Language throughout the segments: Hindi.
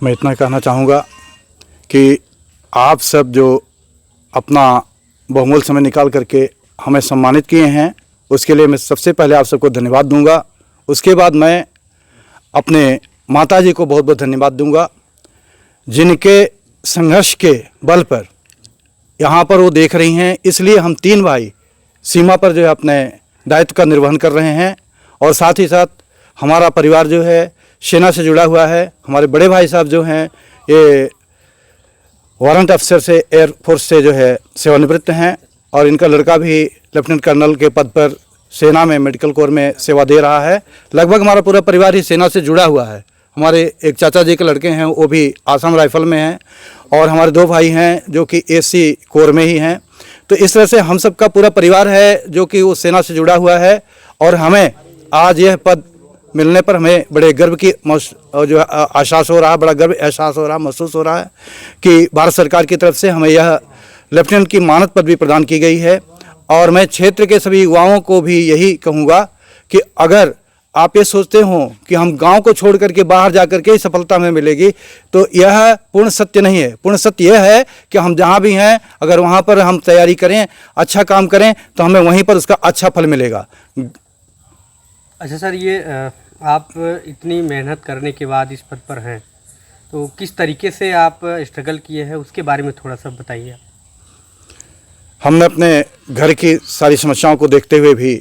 मैं इतना कहना चाहूँगा कि आप सब जो अपना बहुमूल्य समय निकाल करके हमें सम्मानित किए हैं, उसके लिए मैं सबसे पहले आप सबको धन्यवाद दूंगा। उसके बाद मैं अपने माताजी को बहुत बहुत धन्यवाद दूंगा, जिनके संघर्ष के बल पर यहाँ पर वो देख रही हैं। इसलिए हम तीन भाई सीमा पर जो है अपने दायित्व का निर्वहन कर रहे हैं, और साथ ही साथ हमारा परिवार जो है सेना से जुड़ा हुआ है। हमारे बड़े भाई साहब जो हैं ये वारंट अफसर से एयरफोर्स से जो है सेवानिवृत्त हैं, और इनका लड़का भी लेफ्टिनेंट कर्नल के पद पर सेना में मेडिकल कोर में सेवा दे रहा है। लगभग हमारा पूरा परिवार ही सेना से जुड़ा हुआ है। हमारे एक चाचा जी के लड़के हैं, वो भी आसाम राइफल में हैं, और हमारे दो भाई हैं जो कि एसी कोर में ही हैं। तो इस तरह से हम सबका पूरा परिवार है जो कि वो सेना से जुड़ा हुआ है, और हमें आज यह पद मिलने पर हमें बड़े गर्व की जो एहसास हो रहा है, बड़ा गर्व एहसास हो रहा है, महसूस हो रहा है कि भारत सरकार की तरफ से हमें यह लेफ्टिनेंट की मानद पदवी प्रदान की गई है। और मैं क्षेत्र के सभी युवाओं को भी यही कहूँगा कि अगर आप ये सोचते हो कि हम गांव को छोड़ करके बाहर जा करके ही सफलता हमें मिलेगी, तो यह पूर्ण सत्य नहीं है। पूर्ण सत्य यह है कि हम जहाँ भी हैं, अगर वहाँ पर हम तैयारी करें, अच्छा काम करें, तो हमें वहीं पर उसका अच्छा फल मिलेगा। अच्छा सर, ये आप इतनी मेहनत करने के बाद इस पद पर हैं, तो किस तरीके से आप स्ट्रगल किए हैं उसके बारे में थोड़ा सा बताइए। हमने अपने घर की सारी समस्याओं को देखते हुए भी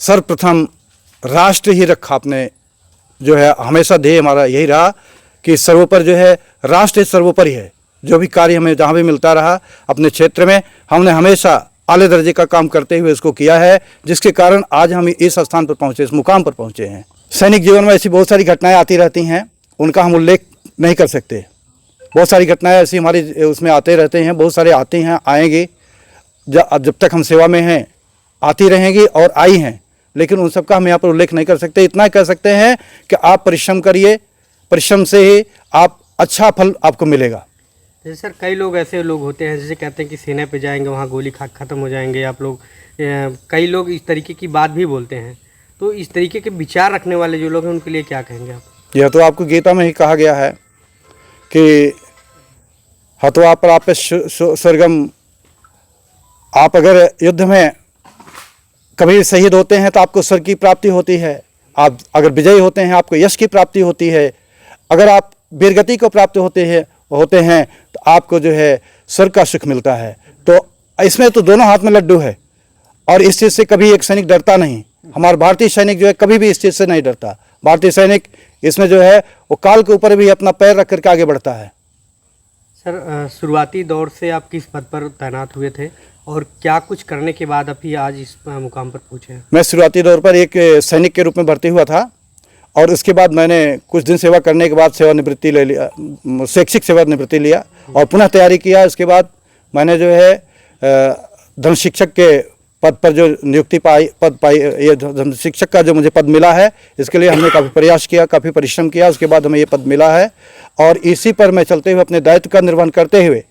सर्वप्रथम राष्ट्र ही रखा। अपने जो है हमेशा ध्येय हमारा यही रहा कि सर्वोपर जो है राष्ट्र सर्वोपरि है। जो भी कार्य हमें जहाँ भी मिलता रहा अपने क्षेत्र में, हमने हमेशा आले दर्जे का काम करते हुए इसको किया है, जिसके कारण आज हम इस स्थान पर पहुँचे, इस मुकाम पर पहुँचे हैं। सैनिक जीवन में ऐसी बहुत सारी घटनाएं आती रहती हैं, उनका हम उल्लेख नहीं कर सकते। बहुत सारी घटनाएं ऐसी हमारी उसमें आते रहते हैं, बहुत सारे आते हैं, आएंगे, जब तक हम सेवा में हैं आती रहेंगी और आई हैं, लेकिन उन सब का हम यहाँ पर उल्लेख नहीं कर सकते। इतना कह सकते हैं कि आप परिश्रम करिए, परिश्रम से ही आप अच्छा फल आपको मिलेगा। जैसे सर कई लोग ऐसे लोग होते हैं जैसे कहते हैं कि सेना पे जाएंगे वहाँ गोली खा ख़त्म हो जाएंगे आप लोग, कई लोग इस तरीके की बात भी बोलते हैं। तो इस तरीके के विचार रखने वाले जो लोग हैं उनके लिए क्या कहेंगे आप? यह तो आपको गीता में ही कहा गया है कि हत्वा प्राप्य स्वर्गम। आप अगर युद्ध में कभी शहीद होते हैं तो आपको स्वर्ग की प्राप्ति होती है। आप अगर विजयी होते हैं आपको यश की प्राप्ति होती है। अगर आप वीरगति को प्राप्त होते हैं तो आपको जो है स्वर्ग का सुख मिलता है। तो इसमें तो दोनों हाथ में लड्डू है, और इस चीज़ से कभी एक सैनिक डरता नहीं। हमारा भारतीय सैनिक जो है कभी भी इस चीज़ से नहीं डरता। भारतीय सैनिक इसमें जो है वो काल के ऊपर भी अपना पैर रख करके आगे बढ़ता है। सर शुरुआती दौर से आप किस पद पर तैनात हुए थे और क्या कुछ करने के बाद अभी आज इस मुकाम पर पहुँचे हैं? मैं शुरुआती दौर पर एक सैनिक के रूप में भर्ती हुआ था, और उसके बाद मैंने कुछ दिन सेवा करने के बाद सेवानिवृत्ति ले लिया, शैक्षिक सेवानिवृत्ति लिया और पुनः तैयारी किया। उसके बाद मैंने जो है धर्म शिक्षक के पद पर जो नियुक्ति पाई, ये धर्म शिक्षक का जो मुझे पद मिला है, इसके लिए हमने काफ़ी प्रयास किया, काफ़ी परिश्रम किया। उसके बाद हमें ये पद मिला है, और इसी पर मैं चलते हुए अपने दायित्व का निर्वहन करते हुए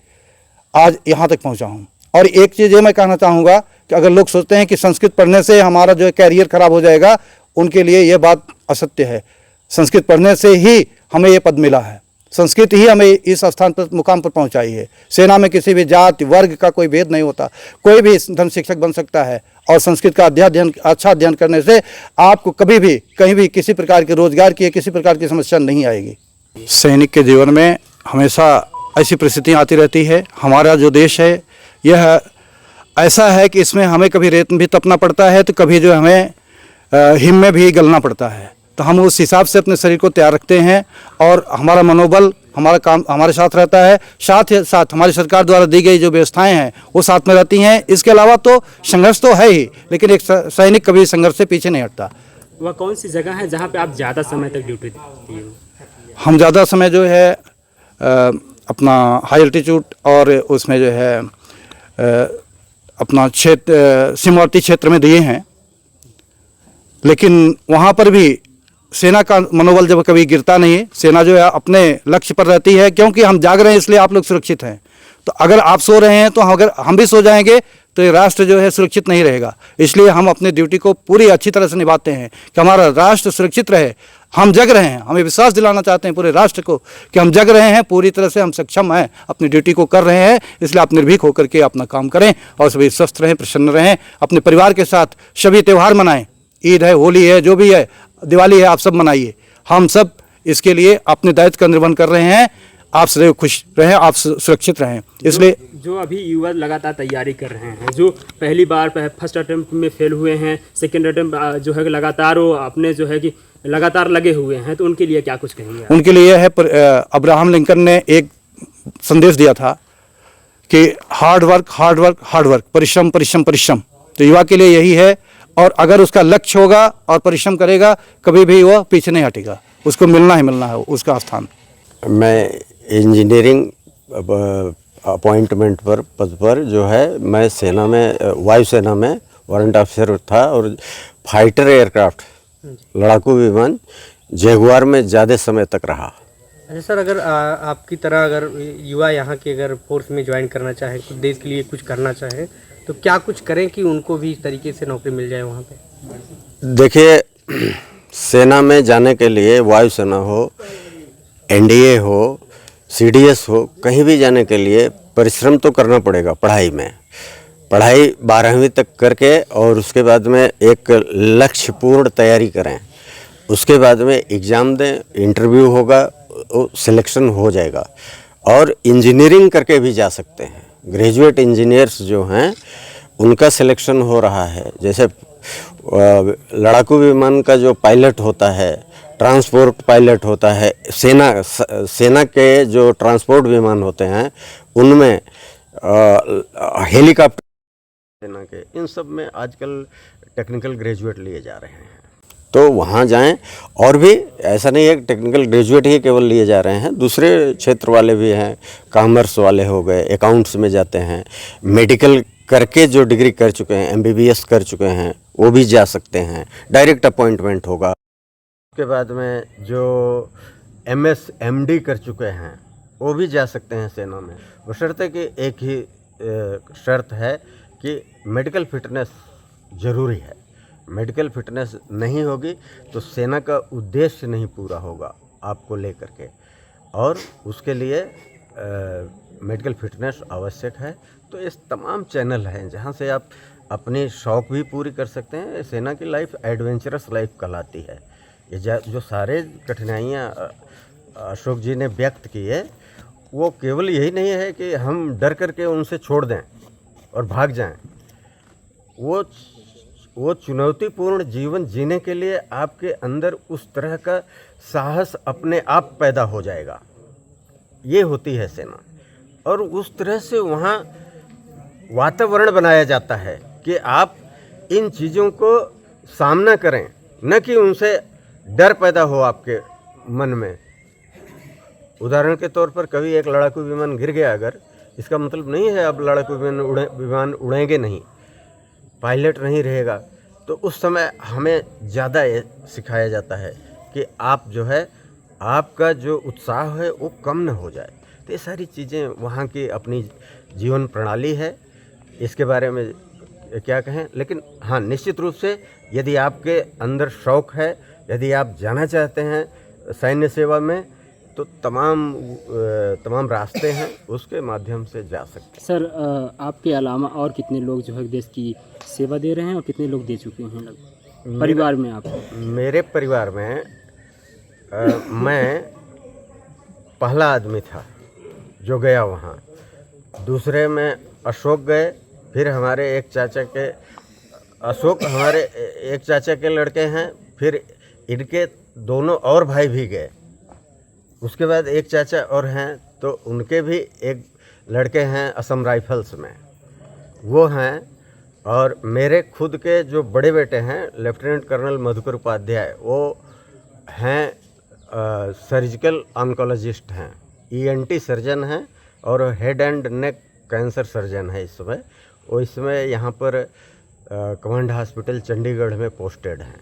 आज यहाँ तक पहुँचा हूँ। और एक चीज़ ये मैं कहना चाहूँगा कि अगर लोग सोचते हैं कि संस्कृत पढ़ने से हमारा जो है कैरियर खराब हो जाएगा, उनके लिए ये बात असत्य है। संस्कृत पढ़ने से ही हमें ये पद मिला है, संस्कृत ही हमें इस स्थान पर मुकाम पर पहुंचाई है। सेना में किसी भी जाति वर्ग का कोई भेद नहीं होता, कोई भी धर्म शिक्षक बन सकता है, और संस्कृत का अच्छा अध्ययन करने से आपको कभी भी कहीं भी किसी प्रकार के रोजगार की किसी प्रकार की समस्या नहीं आएगी। सैनिक के जीवन में हमेशा ऐसी परिस्थितियाँ आती रहती है। हमारा जो देश है यह ऐसा है कि इसमें हमें कभी रेत में भी तपना पड़ता है, तो कभी जो हमें हिम में भी गलना पड़ता है। तो हम उस हिसाब से अपने शरीर को तैयार रखते हैं, और हमारा मनोबल, हमारा काम हमारे साथ रहता है। साथ ही साथ हमारी सरकार द्वारा दी गई जो व्यवस्थाएं हैं वो साथ में रहती हैं। इसके अलावा तो संघर्ष तो है ही, लेकिन एक सैनिक कभी संघर्ष से पीछे नहीं हटता। वह कौन सी जगह है जहाँ पे आप ज़्यादा समय तक ड्यूटी दिए हो? हम ज़्यादा समय जो है अपना हाई एल्टीट्यूड और उसमें जो है अपना क्षेत्र सीमावर्ती क्षेत्र में दिए हैं, लेकिन वहाँ पर भी सेना का मनोबल जब कभी गिरता नहीं है। सेना जो है अपने लक्ष्य पर रहती है, क्योंकि हम जाग रहे हैं इसलिए आप लोग सुरक्षित हैं। तो अगर आप सो रहे हैं तो अगर हम भी सो जाएंगे तो ये राष्ट्र जो है सुरक्षित नहीं रहेगा। इसलिए हम अपने ड्यूटी को पूरी अच्छी तरह से निभाते हैं कि हमारा राष्ट्र सुरक्षित रहे। हम जग रहे हैं। हमें विश्वास दिलाना चाहते हैं पूरे राष्ट्र को कि हम जग रहे हैं, पूरी तरह से हम सक्षम हैं, अपनी ड्यूटी को कर रहे हैं। इसलिए आप निर्भीक होकर के अपना काम करें और सभी स्वस्थ रहें, प्रसन्न रहें, अपने परिवार के साथ सभी त्यौहार मनाएं। ईद है, होली है, जो भी है, दिवाली है, आप सब मनाइए। हम सब इसके लिए अपने दायित्व का निर्वहन कर रहे हैं। आप सदैव खुश रहें, आप सुरक्षित रहें। इसलिए जो अभी युवा लगातार तैयारी कर रहे हैं, जो पहली बार फर्स्ट अटेम्प्ट में फेल हुए हैं, सेकंड अटेम्प्ट जो है लगातार वो अपने जो है कि लगातार लगे हुए हैं, तो उनके लिए क्या कुछ कहेंगे आप? उनके लिए है अब्राहम लिंकन ने एक संदेश दिया था कि hard work, hard work, hard work, परिश्रम, परिश्रम, परिश्रम। तो युवा के लिए यही है, और अगर उसका लक्ष्य होगा और परिश्रम करेगा, कभी भी वह पीछे नहीं हटेगा। उसको मिलना ही मिलना है उसका स्थान। मैं इंजीनियरिंग अपॉइंटमेंट पर पद पर जो है, मैं सेना में, वायुसेना में वारंट ऑफिसर था और फाइटर एयरक्राफ्ट, लड़ाकू विमान जगुआर में ज़्यादा समय तक रहा। अच्छा सर, अगर आपकी तरह अगर युवा यहाँ के अगर फोर्स में ज्वाइन करना चाहे, कुछ देश के लिए कुछ करना चाहे, तो क्या कुछ करें कि उनको भी इस तरीके से नौकरी मिल जाए वहाँ पे? देखिए, सेना में जाने के लिए वायुसेना हो, एनडीए हो, सीडीएस हो, कहीं भी जाने के लिए परिश्रम तो करना पड़ेगा। पढ़ाई में, पढ़ाई 12वीं तक करके और उसके बाद में एक लक्ष्यपूर्ण तैयारी करें। उसके बाद में एग्ज़ाम दें, इंटरव्यू होगा, सिलेक्शन हो जाएगा। और इंजीनियरिंग करके भी जा सकते हैं। ग्रेजुएट इंजीनियर्स जो हैं उनका सिलेक्शन हो रहा है। जैसे लड़ाकू विमान का जो पायलट होता है, ट्रांसपोर्ट पायलट होता है, सेना के जो ट्रांसपोर्ट विमान होते हैं उनमें हेलीकॉप्टर, सेना के, इन सब में आजकल टेक्निकल ग्रेजुएट लिए जा रहे हैं। तो वहाँ जाएं। और भी ऐसा नहीं है कि टेक्निकल ग्रेजुएट ही केवल लिए जा रहे हैं, दूसरे क्षेत्र वाले भी हैं। कॉमर्स वाले हो गए, अकाउंट्स में जाते हैं, मेडिकल करके जो डिग्री कर चुके हैं, एमबीबीएस कर चुके हैं, वो भी जा सकते हैं। डायरेक्ट अपॉइंटमेंट होगा। उसके बाद में जो एमएस एमडी कर चुके हैं वो भी जा सकते हैं सेना में। बशर्ते कि एक ही शर्त है कि मेडिकल फिटनेस ज़रूरी है। मेडिकल फिटनेस नहीं होगी तो सेना का उद्देश्य नहीं पूरा होगा आपको लेकर के, और उसके लिए मेडिकल फिटनेस आवश्यक है। तो इस तमाम चैनल हैं जहां से आप अपनी शौक़ भी पूरी कर सकते हैं। सेना की लाइफ एडवेंचरस लाइफ कहलाती है। ये जो सारे कठिनाइयाँ अशोक जी ने व्यक्त की है, वो केवल यही नहीं है कि हम डर करके उनसे छोड़ दें और भाग जाएं। वो चुनौतीपूर्ण जीवन जीने के लिए आपके अंदर उस तरह का साहस अपने आप पैदा हो जाएगा। ये होती है सेना। और उस तरह से वहाँ वातावरण बनाया जाता है कि आप इन चीज़ों को सामना करें, न कि उनसे डर पैदा हो आपके मन में। उदाहरण के तौर पर कभी एक लड़ाकू विमान गिर गया अगर, इसका मतलब नहीं है अब लड़ाकू विमान उड़ेंगे नहीं, पायलट नहीं रहेगा। तो उस समय हमें ज़्यादा ये सिखाया जाता है कि आप जो है, आपका जो उत्साह है वो कम न हो जाए। तो ये सारी चीज़ें वहाँ की अपनी जीवन प्रणाली है। इसके बारे में क्या कहें, लेकिन हाँ, निश्चित रूप से यदि आपके अंदर शौक़ है, यदि आप जाना चाहते हैं सैन्य सेवा में, तो तमाम रास्ते हैं, उसके माध्यम से जा सकते हैं। सर, आपके अलावा और कितने लोग जो है देश की सेवा दे रहे हैं और कितने लोग दे चुके हैं परिवार में? आप मेरे परिवार में मैं पहला आदमी था जो गया वहाँ। दूसरे में अशोक गए, फिर हमारे एक चाचा के लड़के हैं, फिर इनके दोनों और भाई भी गए। उसके बाद एक चाचा और हैं, तो उनके भी एक लड़के हैं असम राइफल्स में, वो हैं। और मेरे खुद के जो बड़े बेटे हैं लेफ्टिनेंट कर्नल मधुकर उपाध्याय, वो हैं सर्जिकल ऑन्कोलॉजिस्ट हैं, ईएनटी सर्जन हैं और head and neck cancer surgeon है इस समय। वो इस समय यहाँ पर कमांड हॉस्पिटल चंडीगढ़ में पोस्टेड हैं।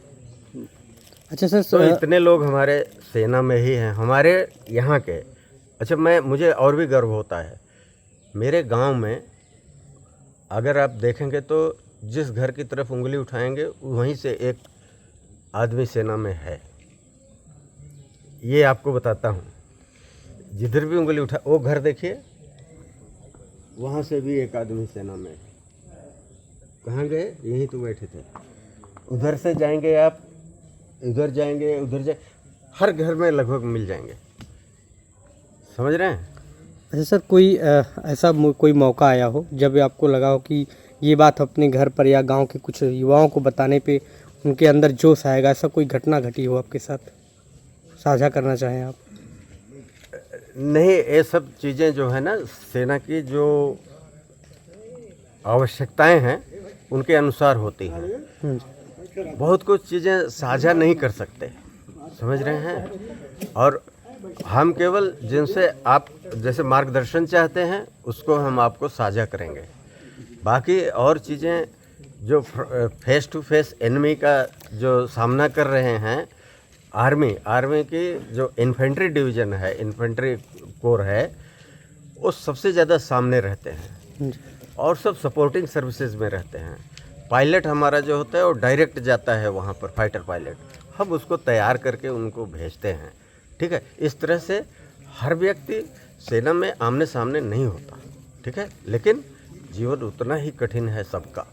अच्छा सर, तो इतने लोग हमारे सेना में ही हैं हमारे यहाँ के। अच्छा, मुझे और भी गर्व होता है, मेरे गांव में अगर आप देखेंगे तो जिस घर की तरफ उंगली उठाएंगे वहीं से एक आदमी सेना में है। ये आपको बताता हूँ, जिधर भी उंगली उठा, वो घर देखिए, वहाँ से भी एक आदमी सेना में, कहाँ गए, यहीं तो बैठे थे। उधर से जाएंगे आप, इधर जाएंगे, उधर जाए, हर घर में लगभग मिल जाएंगे, समझ रहे हैं। अच्छा सर, कोई ऐसा कोई मौका आया हो जब आपको लगा हो कि ये बात अपने घर पर या गांव के कुछ युवाओं को बताने पे उनके अंदर जोश आएगा, ऐसा कोई घटना घटी हो आपके साथ, साझा करना चाहें आप? नहीं, ये सब चीज़ें जो है ना, सेना की जो आवश्यकताएं हैं उनके अनुसार होती हैं। बहुत कुछ चीज़ें साझा नहीं कर सकते, समझ रहे हैं। और हम केवल जिनसे आप जैसे मार्गदर्शन चाहते हैं उसको हम आपको साझा करेंगे। बाकी और चीज़ें जो फेस टू फेस एनिमी का जो सामना कर रहे हैं, आर्मी की जो इन्फेंट्री डिवीज़न है, इन्फेंट्री कोर है, वो सबसे ज़्यादा सामने रहते हैं और सब सपोर्टिंग सर्विसेज में रहते हैं। पायलट हमारा जो होता है वो डायरेक्ट जाता है वहाँ पर, फाइटर पायलट, हम उसको तैयार करके उनको भेजते हैं। ठीक है, इस तरह से हर व्यक्ति सेना में आमने सामने नहीं होता, ठीक है, लेकिन जीवन उतना ही कठिन है सबका।